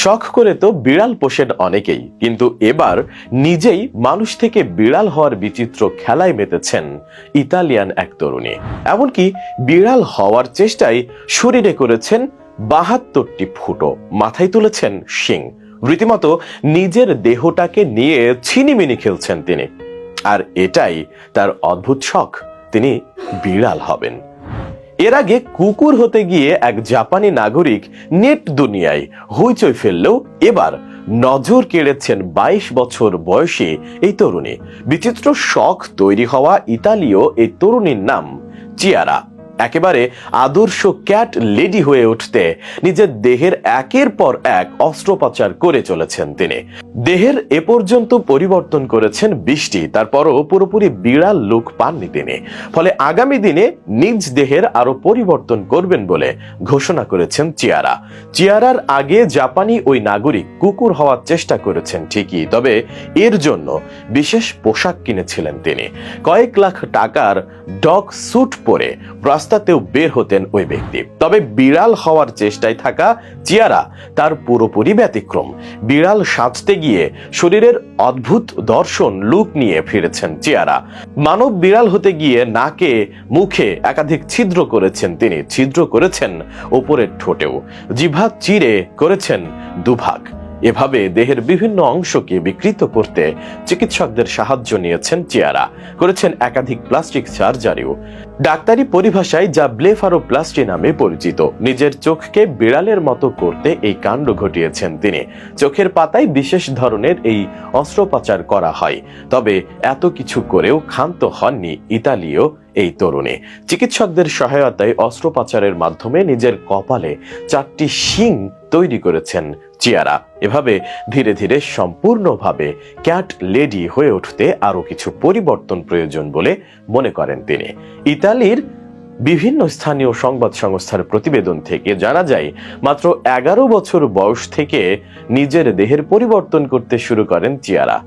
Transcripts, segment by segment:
শখ করে তো বিড়াল পোষেন অনেকেই, কিন্তু এবার নিজেই মানুষ থেকে বিড়াল হওয়ার বিচিত্র খেলায় মেতেছেন ইতালিয়ান এক তরুণী। এমনকি বিড়াল হওয়ার চেষ্টায় শরীরে করেছেন 72টি ফুটো, মাথায় তুলেছেন শিং। রীতিমতো নিজের দেহটাকে নিয়ে ছিনিমিনি খেলছেন তিনি। আর এটাই তার অদ্ভুত শখ, তিনি বিড়াল হবেন। এর আগে কুকুর হতে গিয়ে এক জাপানি নাগরিক নেট দুনিয়ায় হইচই ফেললেও এবার নজর কেড়েছেন 22 বছর বয়সী এই তরুণী। বিচিত্র শখ তৈরি হওয়া ইতালীয় এই তরুণীর নাম চিয়ারা। একেবারে আদর্শ ক্যাট লেডি হয়ে উঠতে নিজের দেহের একের পর এক অস্ত্রোপচার করে চলেছেন তিনি। দেহের এ পর্যন্ত পরিবর্তন করেছেন 20টি, তারপরও পুরোপুরি বিড়াল লুক পাননি তিনি। ফলে আগামী দিনে নিজ দেহের আরো পরিবর্তন করবেন বলে ঘোষণা করেছেন চিয়ারা। চিয়ারার আগে জাপানি ওই নাগরিক কুকুর হওয়ার চেষ্টা করেছেন ঠিকই, তবে এর জন্য বিশেষ পোশাক কিনেছিলেন তিনি। কয়েক লাখ টাকার ডগ স্যুট পরে রাস্তাতেও বের হতেন ওই ব্যক্তি। তবে বিড়াল হওয়ার চেষ্টায় থাকা চিয়ারা তার পুরোপুরি ব্যতিক্রম। বিড়াল সাজতে গিয়ে শরীরের অদ্ভুত দর্শন লুক নিয়ে ফিরেছেন চিয়ারা। মানব বিড়াল হতে গিয়ে নাকে মুখে একাধিক ছিদ্র করেছেন তিনি, ছিদ্র করেছেন ওপরের ঠোঁটেও, জিহ্বা চিরে করেছেন দুভাগ। এভাবে দেহের বিভিন্ন অংশকে বিকৃত করতে চিকিৎসকদের সাহায্য নিয়েছেন চিয়ারা, করেছেন একাধিক প্লাস্টিক সার্জারিও। ডাক্তারি পরিভাষায় যা ব্লেফারোপ্লাস্টি নামে পরিচিত। নিজের চোখকে বিড়ালের মতো করতে এই কাণ্ড ঘটিয়েছেন তিনি। চোখের পাতায় বিশেষ ধরনের এই অস্ত্রোপচার করা হয়। তবে এত কিছু করেও ক্ষান্ত হননি ইতালীয় এই তরুণী। চিকিৎসকদের সহায়তায় অস্ত্রোপচারের মাধ্যমে নিজের কপালে 4টি শিং তৈরি করেছেন চিয়ারা। এভাবে ধীরে ধীরে সম্পূর্ণভাবে ক্যাট লেডি হয়ে উঠতে আরো কিছু পরিবর্তন প্রয়োজন বলে মনে করেন তিনি। ইতালির বিভিন্ন স্থানীয় সংবাদ সংস্থার প্রতিবেদন থেকে জানা যায়, মাত্র 11 বছর বয়স থেকে নিজের দেহের পরিবর্তন করতে শুরু করেন চিয়ারা।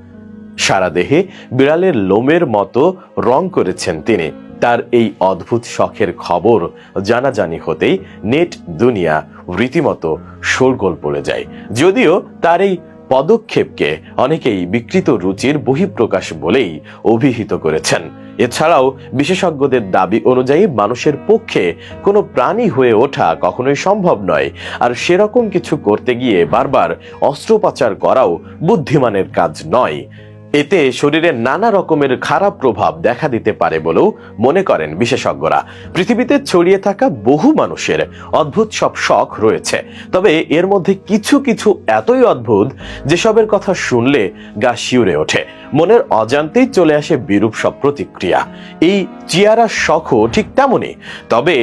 সারা দেহে বিড়ালের লোমের মতো রং করেছেন তিনি। তার এই অদ্ভুত শখের খবর জানাজানি হতেই নেট দুনিয়া রীতিমতো শোরগোল পড়ে যায়। যদিও তার এই পদক্ষেপকে অনেকেই বিকৃত রুচির বহিঃপ্রকাশ বলেই অভিহিত করেছেন। এছাড়াও বিশেষজ্ঞদের দাবি অনুযায়ী মানুষের পক্ষে কোনো প্রাণী হয়ে ওঠা কখনোই সম্ভব নয়, আর সেরকম কিছু করতে গিয়ে বারবার অস্ত্রোপচার করাও বুদ্ধিমানের কাজ নয়। এতে শরীরে নানা রকমের খারাপ প্রভাব দেখা দিতে পারে বলেও মনে করেন বিশেষজ্ঞরা। পৃথিবীতে ছড়িয়ে থাকা বহু মানুষের অদ্ভুত সব শখ রয়েছে, তবে এর মধ্যে কিছু কিছু এতই অদ্ভুত যেসবের কথা শুনলে গা শিউরে ওঠে, মনের অজান্তেই চলে আসে বিরূপ সব প্রতিক্রিয়া। এই চিয়ারার শখও ঠিক তেমনই। তবে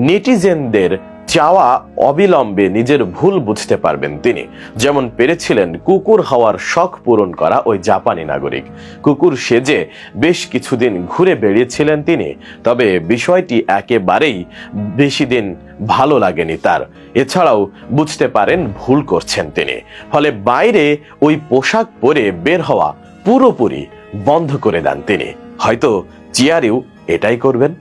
নেটিজেনদের চাওয়া অবিলম্বে নিজের ভুল বুঝতে পারবেন তিনি। যেমন পেরেছিলেন কুকুর হওয়ার শখ পূরণ করা ওই জাপানি নাগরিক। কুকুর সেজে বেশ কিছুদিন ঘুরে বেরিয়েছিলেন তিনি, তবে বিষয়টি একেবারেই বেশি দিন ভালো লাগেনি তার। এছাড়াও বুঝতে পারেন ভুল করছেন তিনি, ফলে বাইরে ওই পোশাক পরে বের হওয়া পুরোপুরি বন্ধ করে দেন তিনি। হয়তো চিয়ারিও এটাই করবেন।